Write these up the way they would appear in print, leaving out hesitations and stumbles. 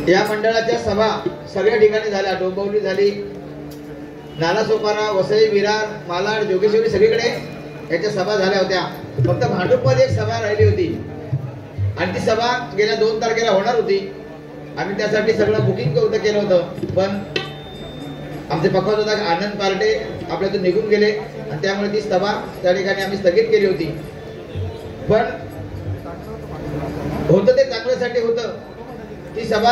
या मंडळाच्या सभा सगळ्या ठिकाणी झाल्या. डोंबिवली झाली, नालासोपारा, वसई, विरार, मालाड, जोगेश्वरी सगळीकडे याच्या सभा झाल्या होत्या. फक्त भांडूपमध्ये एक सभा राहिली होती आणि ती सभा गेल्या 2 तारखेला होणार होती. आम्ही त्यासाठी सगळं बुकिंग केलं होतं, पण आमचे पक्षाचा आनंद पार्टे आपल्यातून निघून गेले आणि त्यामुळे ती सभा त्या ठिकाणी आम्ही स्थगित केली होती. पण होतं ते चांगल्यासाठी होतं. ती सभा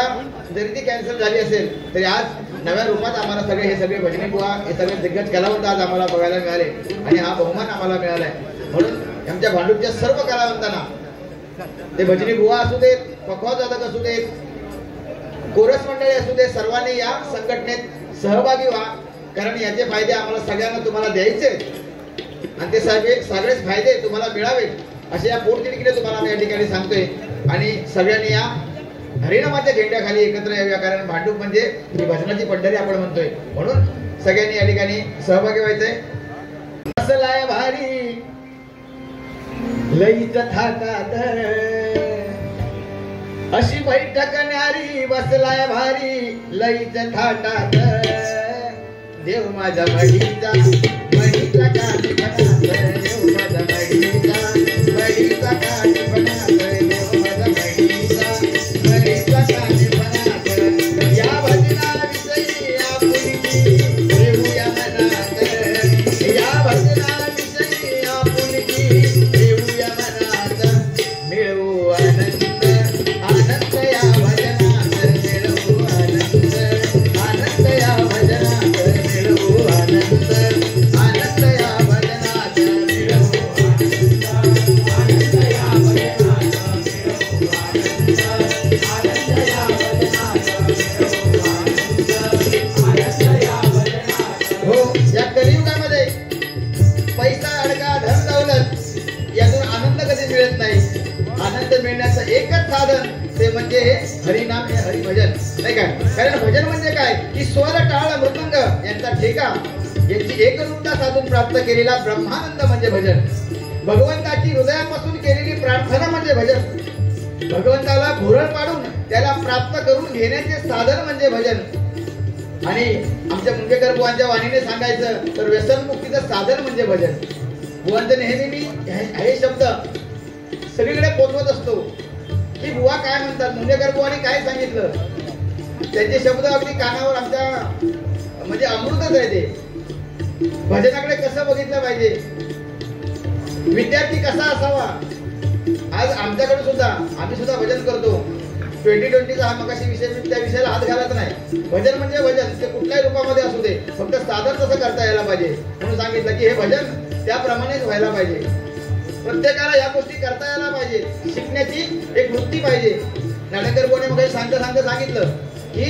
जरी ती कॅन्सल झाली असेल तरी आज नव्या रूपात आम्हाला हे सगळे भजनी बुवा, हे सगळे दिग्गज कलावंत आज आम्हाला बघायला मिळाले आणि हा बहुमान आम्हाला मिळालाय. म्हणून आमच्या भांडूपच्या सर्व कलावंतांना, ते भजनी बुवा असू देत, पखवाज वादक असू देत, कोरस मंडळी असू देत, सर्वांनी या संघटनेत सहभागी व्हा. कारण याचे फायदे आम्हाला सगळ्यांना तुम्हाला द्यायचे आणि ते सगळेच फायदे तुम्हाला मिळावेत असे या पोटतिडकीने तुम्हाला मी या ठिकाणी सांगतोय. आणि सगळ्यांनी या हरिनामाच्या झेंड्याखाली एकत्र याव्या. कारण भांडूप म्हणजे ही भजनाची पंढरी आपण म्हणतोय, म्हणून सगळ्यांनी या ठिकाणी सहभागी व्हायचंय. बसलाय भारी लईच थाटात अशी बैठक न्यारी, बसलाय भारी लईच थाटात देव माझ्या मडीचा मडीचा काठीपणात, देव माझ्या मडीचा मडीचा काठीपणात, देव माझ्या मडीचा मडीचा काठीपणात. या भजनाविषयी आपुलकी देऊया मनात, या भजनाविषयी आपुलकी देऊया मनात. मिळवू आनंद आनंद या भजनात, मिळवू आनंद आनंद या भजनात, मिळवू आनंद आनंद या भजनात, मिळवू आनंद आनंद या भजनात, मिळवू आनंद आनंद या भजनात, मिळवू आनंद आनंद या भजनात. हो, या कलियुगामध्ये पैसा, अडका, धन दौलत यातून आनंद कधी मिळत नाही. आनंद मिळण्याचं एकच साधन ते म्हणजे हे हरिनाम, हे हरिभजन, नाही काय. कारण भजन म्हणजे काय की स्वर, टाळ, मृदंग यांचा ठेका यांची एकरूपता साधून प्राप्त केलेला ब्रह्मानंद म्हणजे भजन. भगवंताची हृदयापासून केलेली प्रार्थना म्हणजे भजन. भगवंताला भुरळ पाडून त्याला प्राप्त करून घेण्याचे साधन म्हणजे भजन. आणि आमच्या मुंगेकर बुवांच्या वाणीने सांगायचं तर व्यसनमुक्तीचं साधन म्हणजे भजन. बुवांचं नेहमी मी हे शब्द सगळीकडे पोचवत असतो की बुवा काय म्हणतात, मुंगेकर बुवांनी काय सांगितलं. त्यांचे शब्द अगदी कानावर आमच्या म्हणजे अमृतच आहे. ते भजनाकडे कसं बघितलं पाहिजे, विद्यार्थी कसा असावा. आज आमच्याकडे सुद्धा आम्ही सुद्धा भजन करतो. 2020चा हा मगाशी विषय, मी त्या विषयाला हात घालत नाही. भजन म्हणजे भजन, ते कुठल्याही रूपामध्ये असू दे, फक्त साधन तसं करता यायला पाहिजे. म्हणून सांगितलं की हे भजन त्याप्रमाणेच व्हायला पाहिजे. प्रत्येकाला या गोष्टी करता यायला पाहिजे. शिकण्याची एक वृत्ती पाहिजे. नाडेकर बोने मग सांगितलं की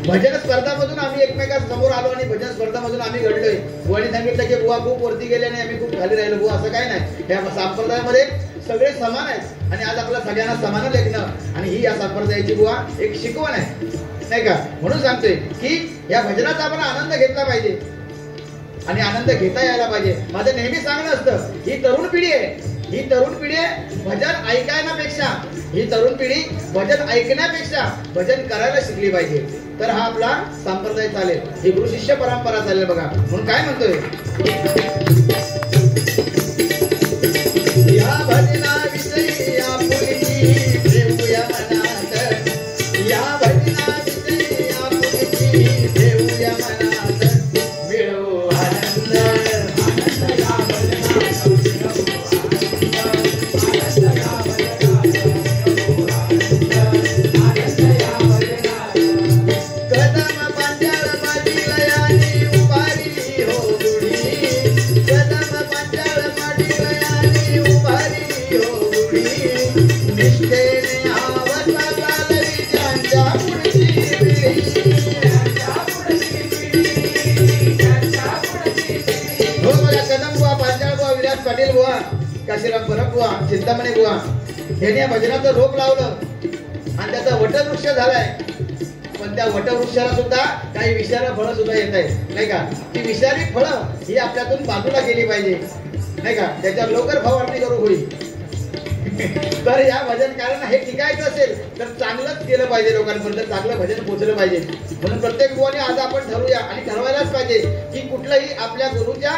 भजन स्पर्धामधून आम्ही एकमेकांसमोर आलो आणि भजन स्पर्धामधून आम्ही घडलोय. बुवाने सांगितलं की बुवा खूप वरती गेले नाही, आम्ही खूप खाली राहिलो. बुवा असं काय नाही, या संप्रदायामध्ये सगळे समान आहेत आणि आज आपल्या सगळ्यांना समान लेखणं आणि ही या संप्रदायाची बुवा एक शिकवण आहे, नाही का. म्हणून सांगतोय की या भजनाचा आपण आनंद घेतला पाहिजे आणि आनंद घेता यायला पाहिजे. माझं नेहमी सांगणं असतं, ही तरुण पिढी आहे, ही तरुण पिढी भजन ऐकण्यापेक्षा, ही तरुण पिढी भजन ऐकण्यापेक्षा भजन करायला शिकली पाहिजे. तर हा आपला संप्रदाय चालेल, ही गुरु शिष्य परंपरा चालेल. बघा म्हणून काय म्हणतोय, या भजनाविषयी आपुलकी देऊया मनात, या भजनाविषयी आपुलकी देऊया मनात, मिळवू आनंद आनंद या भजनात, पाटील बुवा, काशीराम परब बुवा, चिंतामणी बुवा यांनी या भजनाचं रोप लावलं आणि त्याचा वटवृक्ष झालाय. पण त्या वटवृक्षाला सुद्धा काही विषारी फळं सुद्धा येत आहेत, नाही का. ती विषारी फळं ही आपल्यातून बाजूला गेली पाहिजे, नाही का. त्याच्यावर लवकर फवारणी करू होईल. तर या भजनकारांना हे टिकायचं असेल तर चांगलंच केलं पाहिजे, लोकांपर्यंत चांगलं भजन पोहोचलं पाहिजे. म्हणून प्रत्येक गुरुवारी आज आपण ठरवूया आणि ठरवायलाच पाहिजे की कुठलंही आपल्या गुरुच्या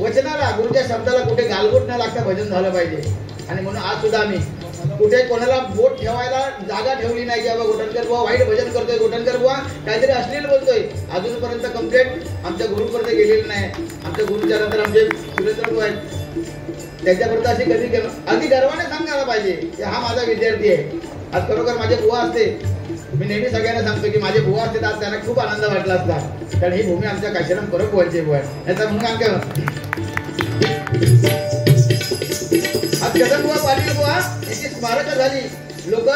वचनाला, गुरुच्या शब्दाला कुठे गालबोट न लागता भजन झालं पाहिजे. आणि म्हणून आज सुद्धा आम्ही कुठे कोणाला बोट ठेवायला जागा ठेवली नाही की बाबा गोटनकर बुवा वाईट भजन करतोय, गोटनकर बुवा काहीतरी अश्लील बोलतोय. अजूनपर्यंत कंप्लेंट आमच्या गुरुपर्यंत गेलेली नाही. आमच्या गुरुच्या नंतर आमचे सुरेंद्र बुवा आहेत, त्याच्यापर्यंत अशी कधी केलं. अगदी गर्वाने सांगायला पाहिजे की हा माझा विद्यार्थी आहे. आज खरोखर माझे बुवा असते, मी नेहमी सगळ्यांना सांगतो की माझे बुवा असते आज त्यांना खूप आनंद वाटला असता, कारण ही भूमी आमच्या काशीराम परब बुवांची बुवा आहे. याचा म्हणून आमच्या आज कदम बुवा, पाटील बुवा याची स्मारक झाली. लोक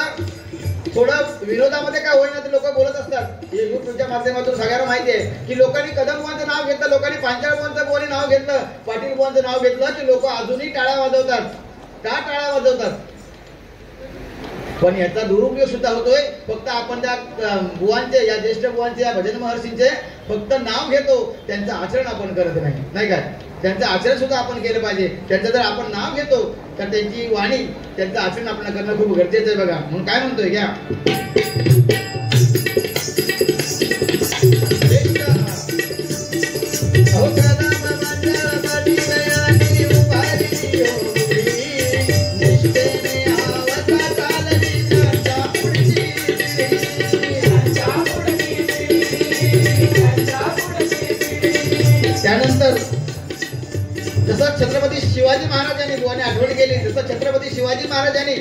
थोडं विरोधामध्ये काय होईना ते लोक बोलत असतात. युट्यूबच्या माध्यमातून सगळ्यांना माहिती आहे की लोकांनी कदम बुवांचं नाव घेतलं, लोकांनी पांचाळ बुवांचं नाव घेतलं, पाटील बुवांचं नाव घेतलं की लोक अजूनही टाळ्या वाजवतात. का टाळ्या वाजवतात? पण याचा दुरुपयोग सुद्धा होतोय. फक्त आपण त्या बुवांचे, या ज्येष्ठ बुवांचे, या भजन महर्षींचे फक्त नाव घेतो, त्यांचं आचरण आपण करत नाही, नाही काय? त्यांचं आचरण सुद्धा आपण केलं पाहिजे. त्यांचं जर आपण नाव घेतो तर त्यांची वाणी, त्यांचं आचरण आपण करणं खूप गरजेचं आहे. बघा म्हणून काय म्हणतोय घ्या, त्यानंतर जसं छत्रपती शिवाजी महाराजांनी, बुवाने आठवण केली, जसं छत्रपती शिवाजी महाराजांनी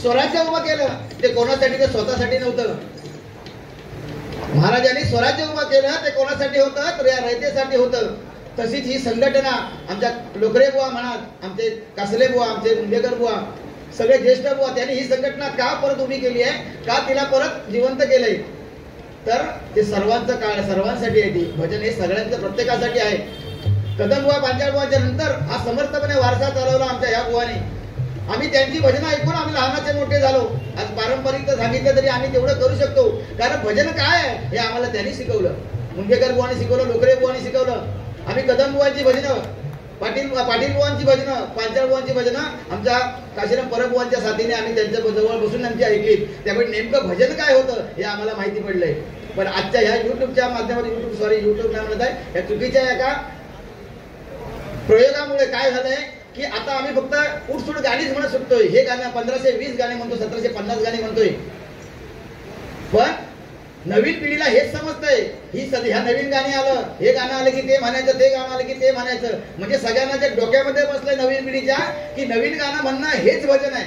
स्वराज्य उभं केलं ते कोणासाठी? ते स्वतःसाठी नव्हतं. महाराजांनी स्वराज्य उभं केलं ते कोणासाठी होतं? तर या रयतेसाठी होतं. तशीच ही संघटना आमच्या लोकरे बुवा म्हणा, आमचे कासले बुवा, आमचे मुंडेकर बुवा, सगळे ज्येष्ठ बुवा, त्यांनी ही संघटना का परत उभी केली आहे, का तिला परत जिवंत केलंय? तर ते सर्वांचं काळ, सर्वांसाठी आहे. ती भजन हे सगळ्यांचं, प्रत्येकासाठी आहे. कदम बुवा, पांचाळ बुवाच्या नंतर हा समर्थपणे वारसा चालवला आमच्या ह्या बुवाने. आम्ही त्यांची भजनं ऐकून आम्ही लहानाचे मोठे झालो. आज पारंपरिक सांगितलं तरी आम्ही तेवढं करू शकतो, कारण भजन काय आहे हे आम्हाला त्यांनी शिकवलं. मुंडेकर बुवाने शिकवलं, लोकरे बुवाने शिकवलं. आम्ही कदम बुवांची भजनं, पाटील बुवांची भजनं, पांचाळ बुवांची भजनं आमच्या काशीराम परब बुवांच्या साथीने आम्ही त्यांच्या जवळ बसून आमची ऐकली. त्यामुळे नेमकं भजन काय होतं हे आम्हाला माहिती पडलंय. पण आजच्या ह्या युट्यूबच्या माध्यमातून, युट्यूब नाही म्हणत आहे, या चुकीच्या एका प्रयोगामुळे काय झालंय की आता आम्ही फक्त उठसूट गाणीच म्हणत सुटतोय. हे गाणं 1520 गाणी म्हणतो, 1750 गाणी म्हणतोय. पण नवीन पिढीला हेच समजतंय, ही ह्या नवीन गाणी आलं, हे गाणं आलं की ते म्हणायचं, ते गाणं आलं की ते म्हणायचं. म्हणजे सगळ्यांना जे डोक्यामध्ये बसलंय नवीन पिढीच्या की नवीन गाणं म्हणणं हेच भजन आहे.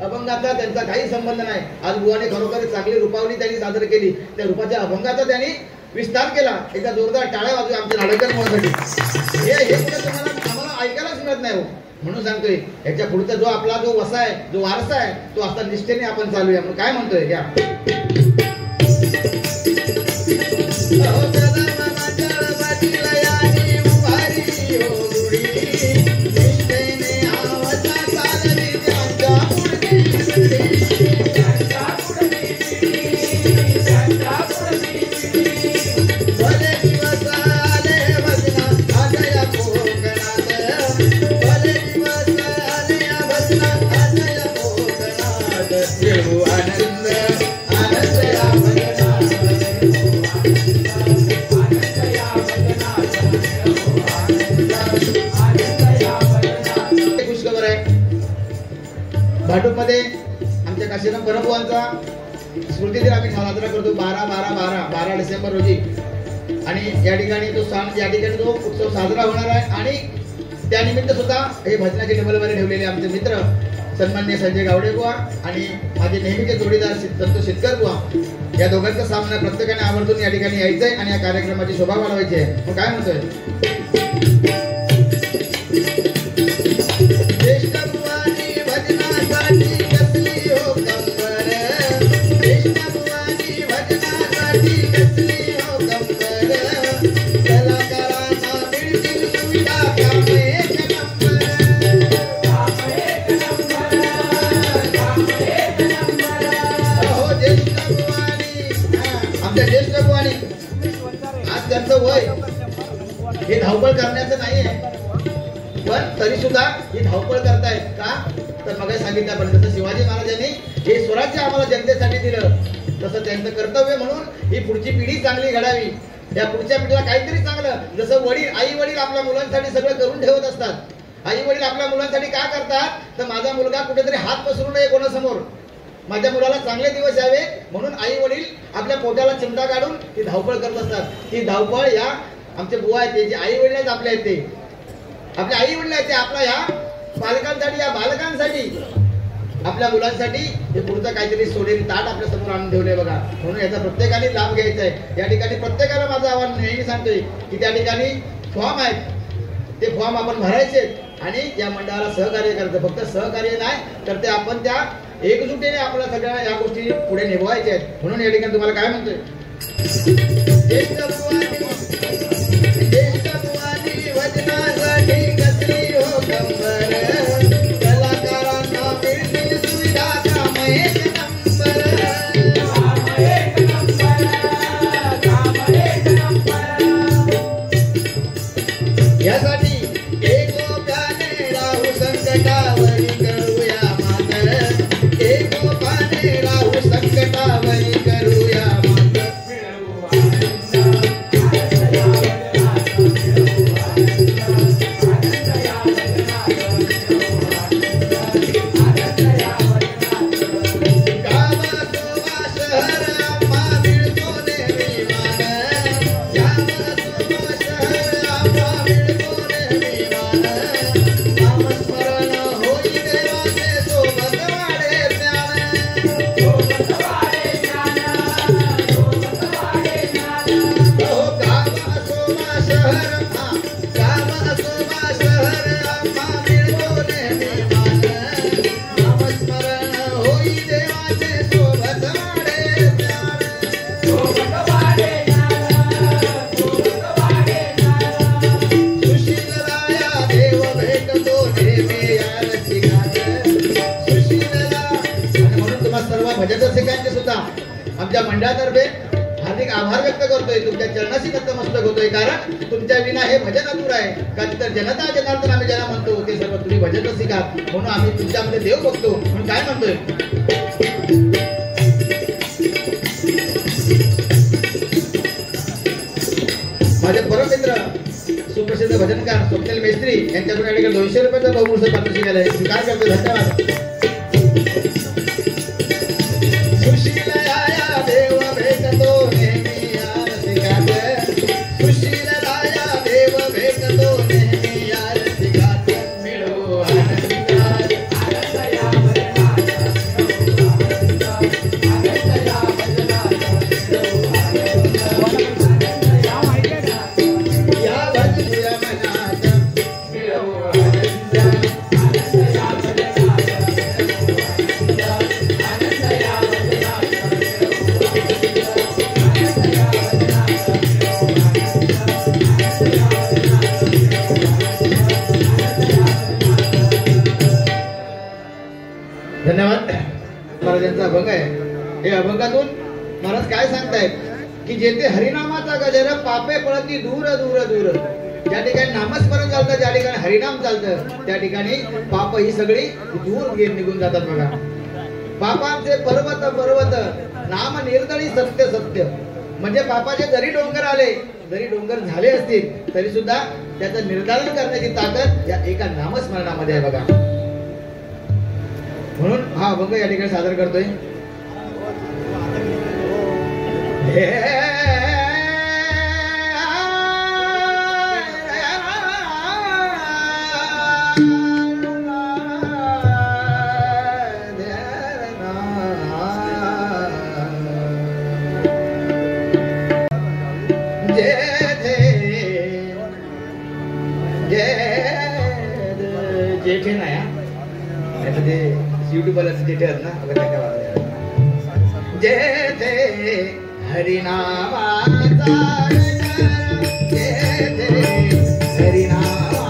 अभंगाचा त्यांचा काही संबंध नाही. आज बुवाने खरोखर चांगली रूपावली त्यांनी सादर केली. त्या रूपाच्या अभंगाचा त्यांनी विस्तार केला. एका जोरदार टाळ्या वाजू आमच्या नाडकर मुलासाठी. हे पुढे तुम्हाला आम्हाला ऐकायलाच मिळत नाही हो. म्हणून सांगतोय याच्या पुढचा जो आपला जो वसा आहे, जो वारसा आहे, तो आता निष्ठेने आपण चालूया. म्हणून काय म्हणतोय घ्या, भाटूपमध्ये आमच्या काशीराम परब बुवांचा स्मृती दिन आम्ही साजरा करतो 12 डिसेंबर रोजी. आणि या ठिकाणी तो सण, या ठिकाणी तो उत्सव साजरा होणार आहे. आणि त्यानिमित्त सुद्धा हे भजनाचे टेबलवर ठेवलेले आमचे मित्र सन्माननीय संजय गावडे बुवा आणि माझे नेहमीचे जोडीदार संतोष शेतकर बुवा, या दोघांचा सामना प्रत्येकाने आवर्जून या ठिकाणी यायचंय आणि या कार्यक्रमाची शोभा वाढवायची आहे. मग काय म्हणतोय, वय हे धावपळ करण्याचं नाहीये, पण तरी सुद्धा ही धावपळ करतायत का, तर मग सांगितल्यापर्यंत जसं शिवाजी महाराजांनी हे स्वराज्य आम्हाला जनतेसाठी दिलं, तसं त्यांचं कर्तव्य म्हणून ही पुढची पिढी चांगली घडावी, या पुढच्या पिढीला काहीतरी चांगलं, जसं वडील आई वडील आपल्या मुलांसाठी सगळं करून ठेवत असतात. आई वडील आपल्या मुलांसाठी काय करतात, तर माझा मुलगा कुठेतरी हात पसरू नये कोणासमोर, माझ्या मुलाला चांगले दिवस यावे म्हणून आई वडील आपल्या पोटाला चिमटा काढून ती धावपळ करत असतात. ती धावपळ या आमचे बुवा आहेत, ते जे आई वडील आहेत आपल्या आहेत, ते आपल्या आई वडील आहेत, ते आपल्या या पालकांसाठी, या बालकांसाठी, आपल्या मुलांसाठी हे पुढचं काहीतरी सोनेरी ताट आपल्या समोर आणून ठेवलंय बघा. म्हणून याचा प्रत्येकाने लाभ घ्यायचा आहे. या ठिकाणी प्रत्येकाला माझं आव्हान नेहमी सांगतोय की त्या ठिकाणी फॉर्म आहेत, ते फॉर्म आपण भरायचे आणि या मंडळाला सहकार्य करायचं. फक्त सहकार्य नाही तर ते आपण त्या एकजुटीने आपल्या सगळ्या या गोष्टी पुढे निभवायच्या आहेत. म्हणून या ठिकाणी तुम्हाला काय म्हणतोय, यासाठी एकोप्याने राहू संकटावरी करूया मात, एकोप्याने राहू संकटावरी करूया मात, भजन रसिकांचे सुद्धा आमच्या मंडळातर्फे हार्दिक आभार व्यक्त करतोय, तुमच्या चरणाशी नतमस्तक होतोय. कारण तुमच्या विना हे भजन अधूर आहे. का तर जनता जनार्दन आम्ही ज्याला म्हणतो ते सर्व तुम्ही भजन रसिक आहात, म्हणून आम्ही तुमच्यामध्ये देव बघतो. म्हणून काय म्हणतोय, माझे परममित्र सुप्रसिद्ध भजनकार स्वप्नील मेस्त्री यांच्याकडून 200 रुपयाचा बहुमूल्य पारितोषिक केलं आहे, स्वीकार करतो. धन्यवाद. देव भेटतो नेहमी या रसिकात, सुशीलराया देव भेटतो नेहमी या रसिकात, मिळो आनंदात, या भजूया मनात, मिळो आनंदात, धन्यवाद. महाराजांचा अभंग आहे. हे अभंगातून महाराज काय सांगतायत की जेथे हरिनामाचा गजर पापे पळती दूर दूर दूर, ज्या ठिकाणी नामस्मरण चालतं, ज्या ठिकाणी हरिनाम चालतं, त्या ठिकाणी पाप ही सगळी दूर निघून जातात बघा. पापांचे पर्वत पर्वत नाम निर्दळी सत्य सत्य, म्हणजे पापाचे जरी डोंगर आले, जरी डोंगर झाले असतील तरी सुद्धा त्याचं निर्धारण करण्याची ताकद या एका नामस्मरणामध्ये आहे बघा. म्हणून हा अभंग या ठिकाणी सादर करतोय. जेठे नाही युट्यूबला जेठे आहेत ना, जेठे हरिनामाचा हरिनामाचा हरिनामाचा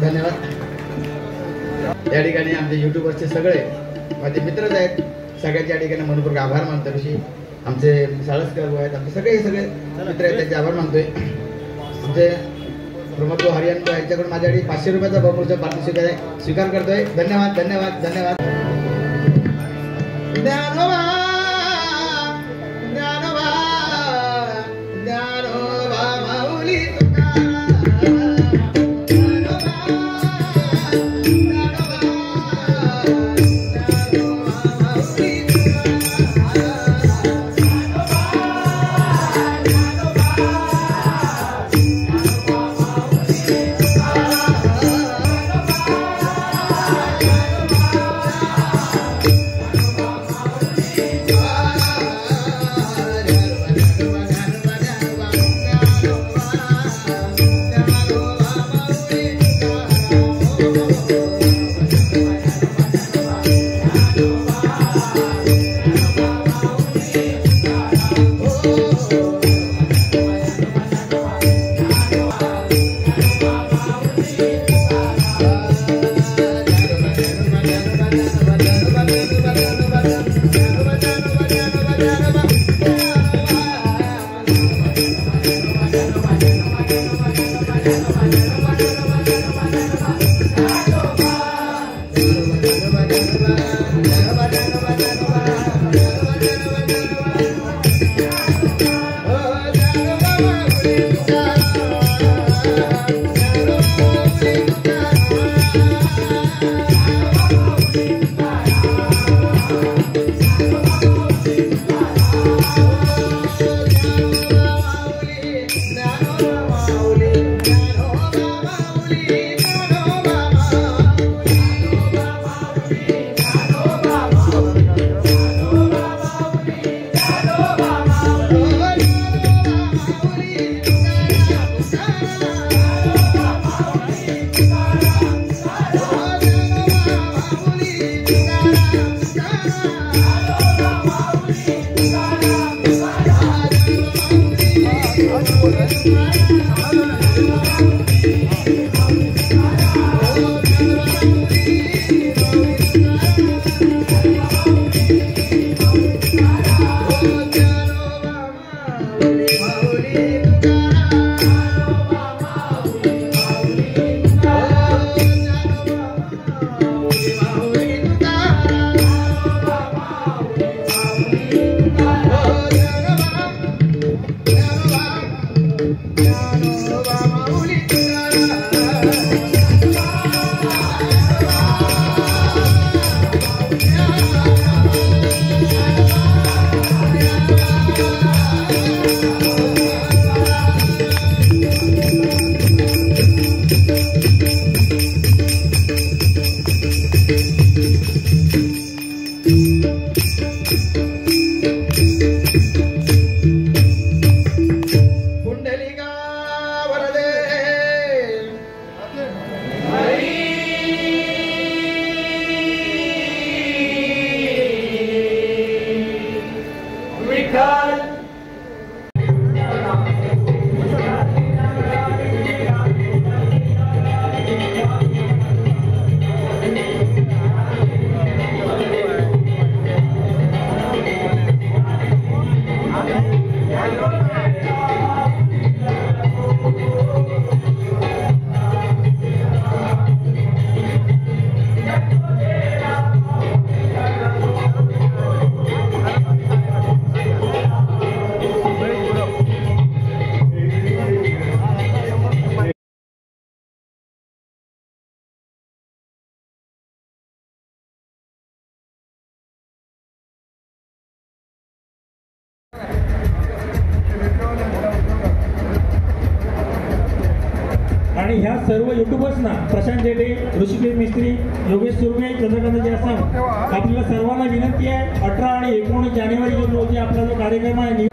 धन्यवाद. या ठिकाणी आमचे युट्यूबरचे सगळे माझे मित्रच आहेत. सगळ्यांच्या या ठिकाणी मनपूर्वक आभार मानतो. ऋषी आमचे साळसकर आहेत, आमचे सगळे मित्र आहेत, त्यांचे आभार मानतोय. आमचे प्रमोद हरियाण यांच्याकडून माझ्यासाठी 500 रुपयाचा बहुमूल्य पारितोषिक स्वीकार करतोय. धन्यवाद धन्यवाद धन्यवाद. ज्ञानोबा ज्ञानोबा ज्ञानोबा माऊली आणि ह्या सर्व युट्यूबर्सना प्रशांत जेठे, ऋषिकेश मिस्त्री, योगेश सुरवे, चंद्रकांत जयसाम आपल्याला सर्वांना विनंती आहे 18 आणि 19 जानेवारी रोजी आपला जो कार्यक्रम आहे